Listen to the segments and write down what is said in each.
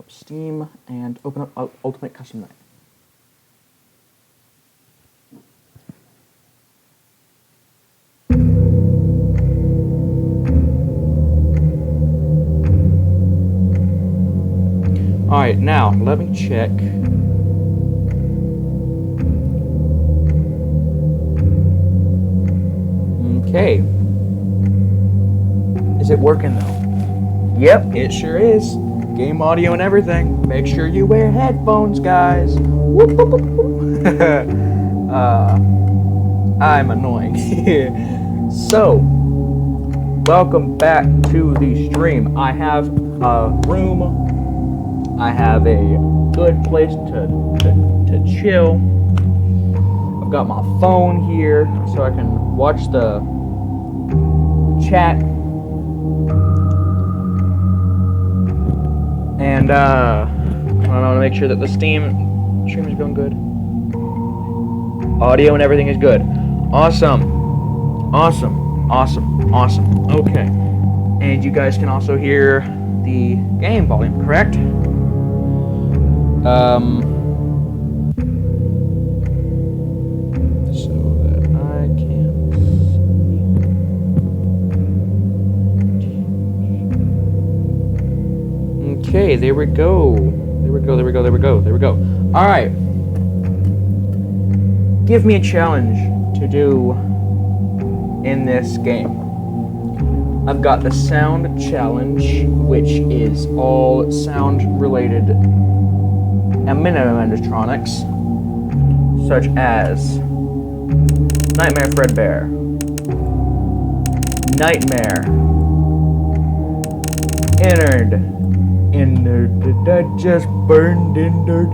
up Steam and open up Ultimate Custom Night. Alright, now, let me check. Okay. Is it working though? Yep, it sure is. Game audio and everything. Make sure you wear headphones, guys. Whoop, whoop, whoop, whoop. I'm annoying. So, welcome back to the stream. I have a room. I have a good place to chill. I've got my phone here so I can watch the chat. And I want to make sure that the stream is going good. Audio and everything is good. Awesome. Okay. And you guys can also hear the game volume, correct? So that I can see. Okay, there we go. Alright. Give me a challenge to do in this game. I've got the sound challenge, which is all sound related animatronics, such as Nightmare Fredbear, Nightmare, Innard, that just burned Innard,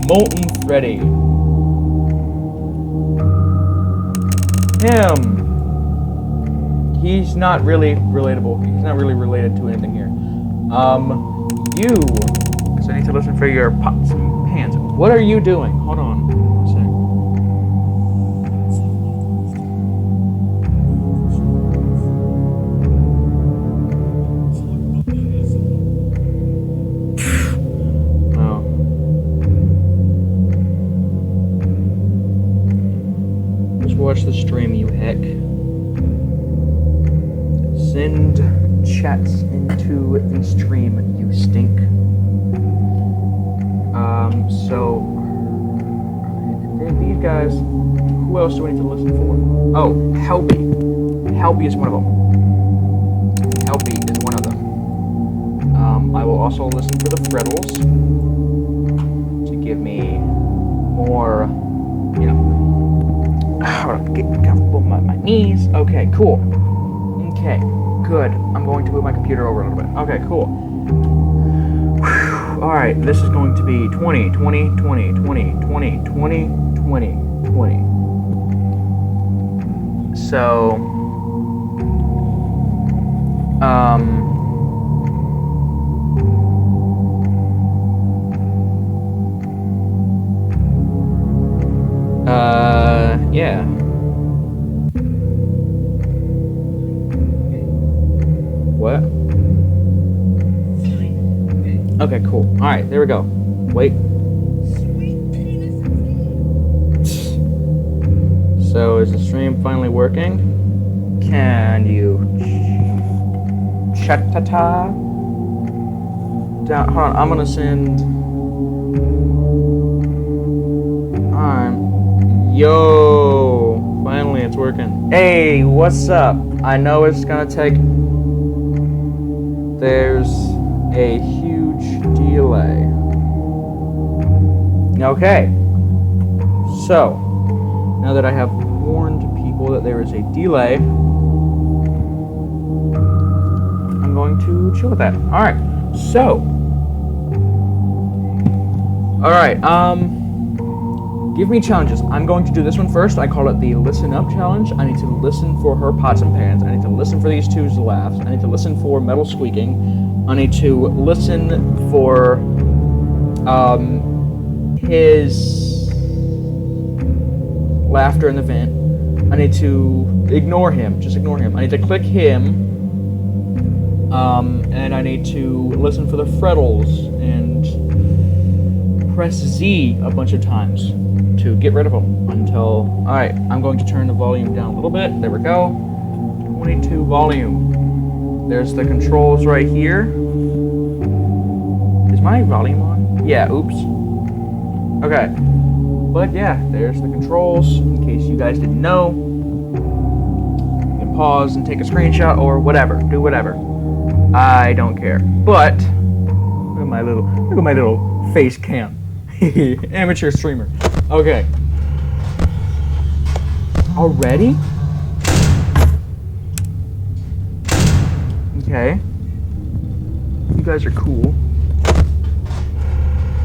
Molten Freddy, him. He's not really relatable. He's not really related to anything here. You. So I need to listen for your pots and pans. What are you doing? Hold on a sec. Oh. Just watch the stream, you heck. Send chats into the stream, you stink. So these guys, who else do we need to listen for? Oh, Helpy. Helpy is one of them. I will also listen for the Freddles to give me more, get comfortable with my knees. Okay, cool. Okay, good. I'm going to move my computer over a little bit. Okay, cool. Alright, this is going to be 20. So, yeah. What? Okay, cool. Alright, there we go. Wait. So, is the stream finally working? Can you chat-ta-ta? Hold on, I'm gonna send... Yo! Finally, it's working. Hey, what's up? I know it's gonna take... There's a huge delay. Okay. So, now that I have warned people that there is a delay, I'm going to chill with that. Alright, so. Alright, give me challenges. I'm going to do this one first. I call it the Listen Up Challenge. I need to listen for her pots and pans. I need to listen for these two's laughs. I need to listen for metal squeaking. I need to listen for his laughter in the vent. I need to ignore him. Just ignore him. I need to click him. And I need to listen for the frettles and press Z a bunch of times to get rid of them until... Alright, I'm going to turn the volume down a little bit. There we go. 22 volume. There's the controls right here. Is my volume on? Yeah, oops. Okay. But yeah, there's the controls, in case you guys didn't know. You can pause and take a screenshot or whatever. Do whatever. I don't care. But look at my little face cam. Amateur streamer. Okay. Already? Okay. You guys are cool.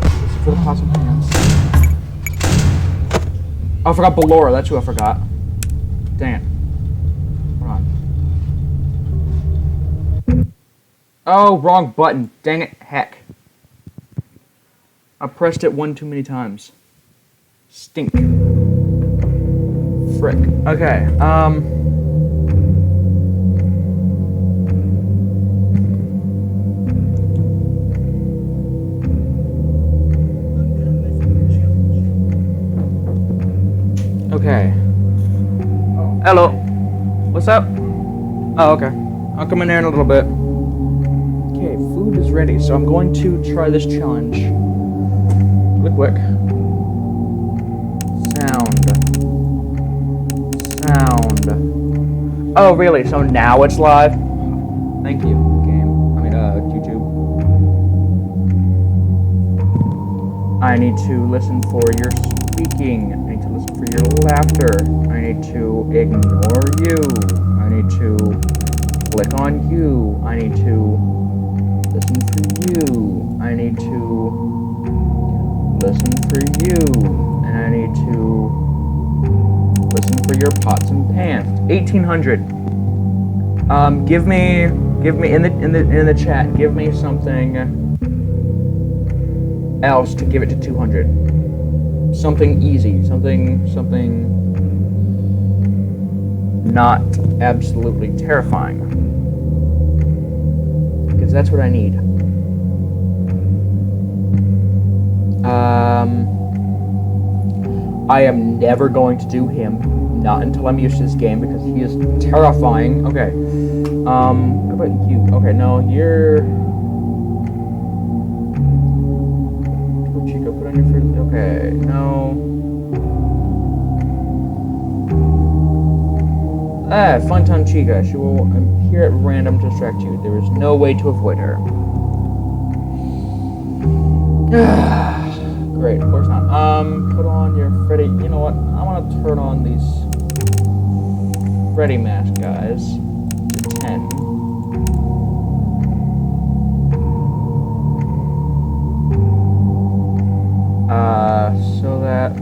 This is for the pots and pans. Oh, I forgot Ballora. That's who I forgot. Dang it. Hold on. Oh, wrong button. Dang it. Heck. I pressed it one too many times. Stink. Frick. Okay, Okay. Hello. What's up? Oh, okay. I'll come in there in a little bit. Okay, food is ready, so I'm going to try this challenge. Really quick. Sound. Oh, really? So now it's live? Thank you, game. YouTube. I need to listen for your speaking. I need to listen for your laughter. I need to ignore you. I need to click on you. I need to listen for you. I need to listen for you. And I need to listen for your pots and pans. 1800. Give me in the chat. Give me something else to give it to 200. Something easy. Something not absolutely terrifying. Because that's what I need. I am never going to do him. Not until I'm used to this game, because he is terrifying. Okay. What about you? Okay, no, you're... Chico, put on your first... Okay, no. Funtime Chica. She will appear at random to distract you. There is no way to avoid her. Great, of course not. Put on your Freddy... You know what? I want to turn on these Freddy mask guys to 10. So that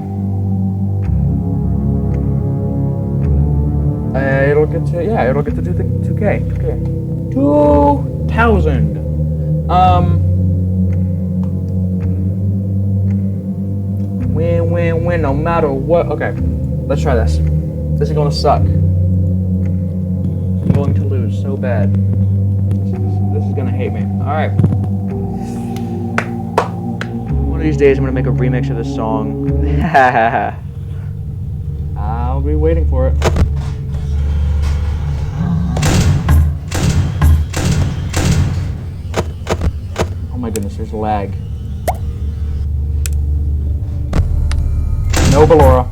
it'll get to do the 2K. 2,000. Win, no matter what. Okay, let's try this. This is gonna suck. I'm going to lose so bad. This is gonna hate me. All right. One of these days, I'm gonna make a remix of this song. I'll be waiting for it. Oh my goodness, there's lag. No Ballora.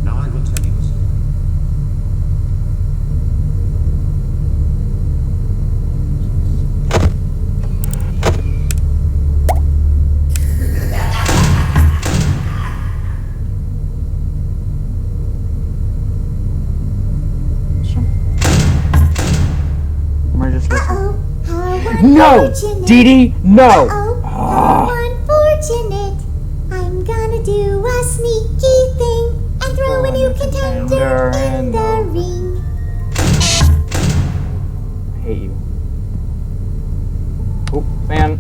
Now I will tell you a story. No! Dee Dee, no! How unfortunate. I'm gonna do a sneaky thing and throw a new contender in the ring. I hate you. Oh, man.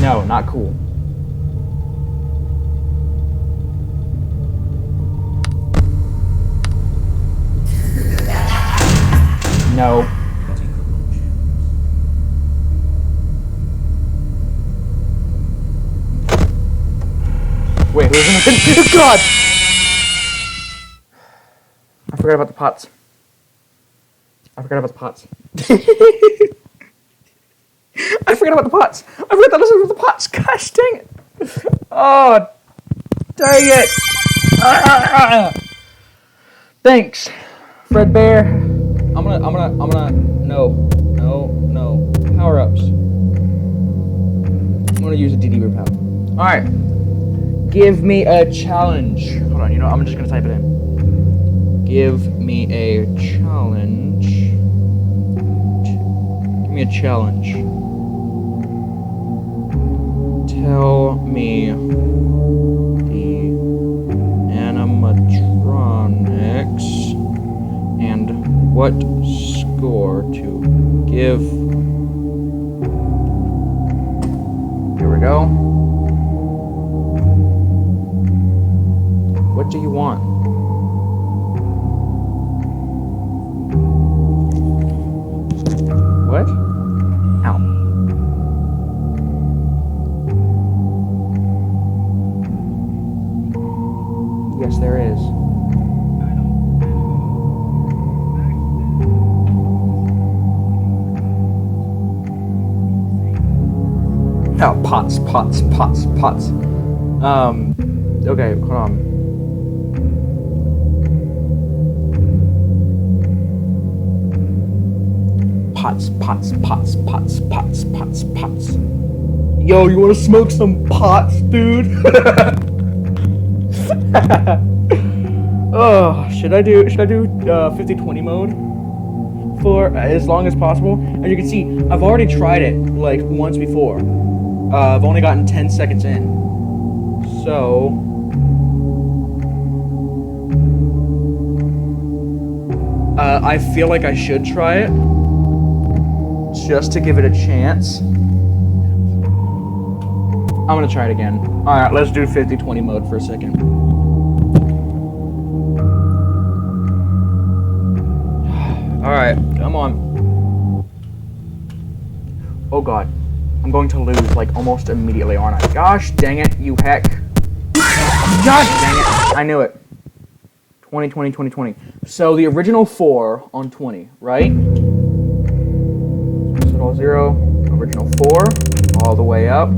No, not cool. No. Wait, who's in the God! I forgot about the pots. I forgot about the pots. I forgot about the pots. I forgot that I was with the pots. Gosh dang it. Oh, dang it. Thanks, Fred Bear. I'm gonna, no. Power ups. I'm gonna use a DD repel. Alright. Give me a challenge. Hold on, I'm just gonna type it in. Give me a challenge. Give me a challenge. Tell me the animatronics and what score to give. Here we go. What do you want? What? Ow. Yes, there is. Oh, pots. Okay, hold on. Pots. Yo, you wanna smoke some pots, dude? Oh, should I do 50-20 mode for as long as possible? As you can see, I've already tried it like once before. I've only gotten 10 seconds in. So I feel like I should try it just to give it a chance. I'm gonna try it again. Alright, let's do 50-20 mode for a second. Alright, come on. Oh god. I'm going to lose like almost immediately, aren't I? Gosh dang it, you heck. Gosh dang it. I knew it. 20. So the original 4 on 20, right? So all 0, original 4, all the way up.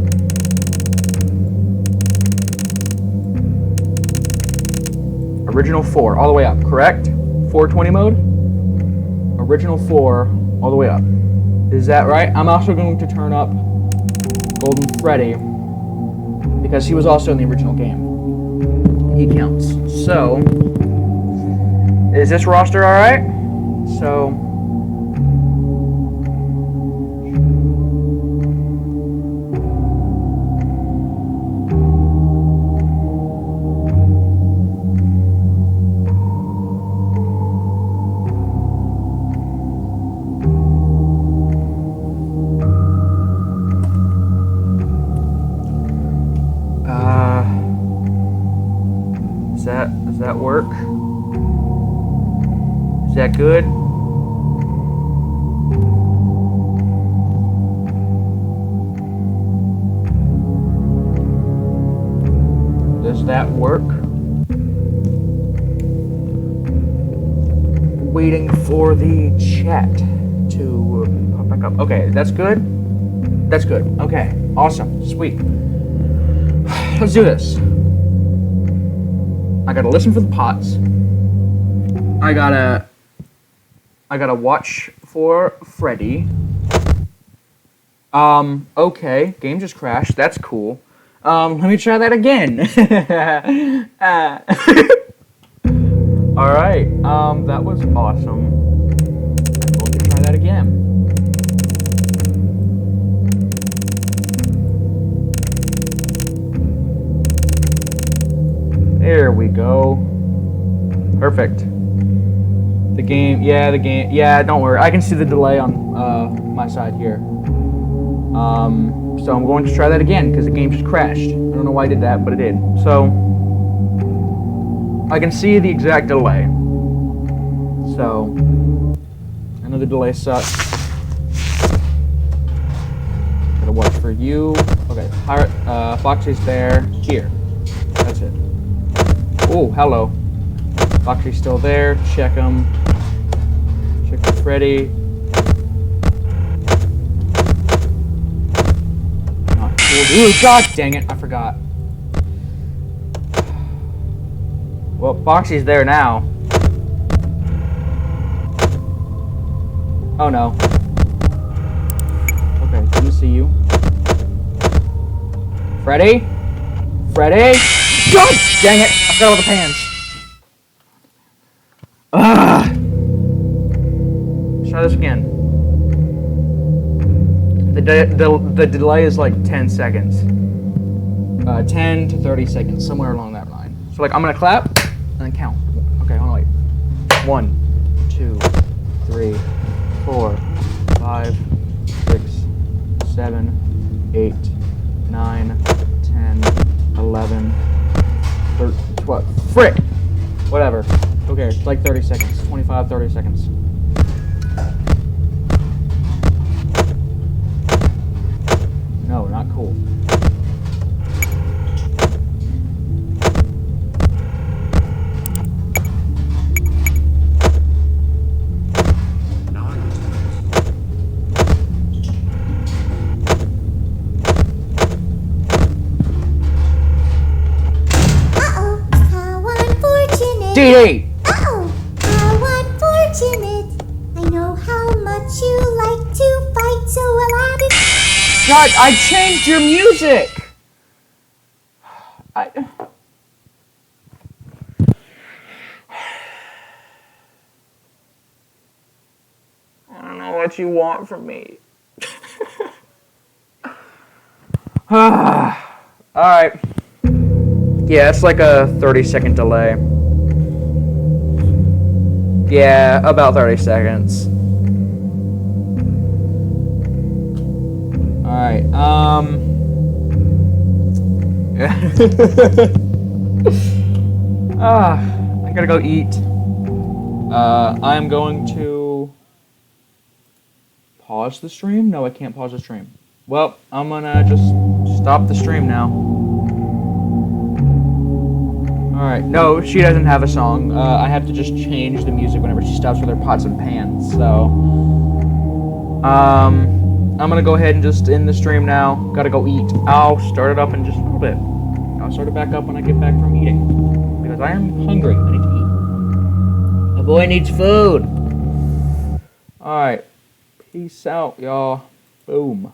Original 4, all the way up, correct? 420 mode? Original 4, all the way up. Is that right? I'm also going to turn up Golden Freddy, because he was also in the original game. He counts. So, is this roster alright? So, does that work? Is that good? Does that work? Waiting for the chat to pop back up. Okay, that's good. That's good. Okay, awesome, sweet. Let's do this. I gotta listen for the pots. I gotta watch for Freddy. Okay, game just crashed. That's cool. Let me try that again. Alright, that was awesome. I'm going to try that again. There we go. Perfect. The game, yeah, don't worry. I can see the delay on my side here. So I'm going to try that again because the game just crashed. I don't know why I did that, but it did. So I can see the exact delay. So I know the delay sucks. Gotta watch for you. Okay, Foxy's there. Here. That's it. Oh, hello. Foxy's still there. Check him. Check for Freddy. Not cool. Ooh, god dang it, I forgot. Well, Foxy's there now. Oh no. Okay, didn't see you. Freddy? Freddy? God dang it! I forgot about the pans. Ugh. Let's try this again. The delay is like 10 seconds. 10 to 30 seconds, somewhere along that line. So like, I'm gonna clap and then count. Okay, hold on, wait. 1, 2, 3, 4, 5, 6, 7, 8, 9, 10, 11, 13, 12. Frick! Whatever. Okay, it's like 30 seconds. 25, 30 seconds. No, not cool. DD! Oh, how unfortunate. I know how much you like to fight, so Aladdin... God, I changed your music! I don't know what you want from me. Alright. Yeah, it's like a 30-second delay. Yeah, about 30 seconds. Alright, I gotta go eat. I'm going to pause the stream? No, I can't pause the stream. Well, I'm gonna just stop the stream now. Alright, no, she doesn't have a song. I have to just change the music whenever she stops with her pots and pans, so... I'm gonna go ahead and just end the stream now. Gotta go eat. I'll start it up in just a little bit. I'll start it back up when I get back from eating. Because I am hungry. I need to eat. A boy needs food! Alright. Peace out, y'all. Boom.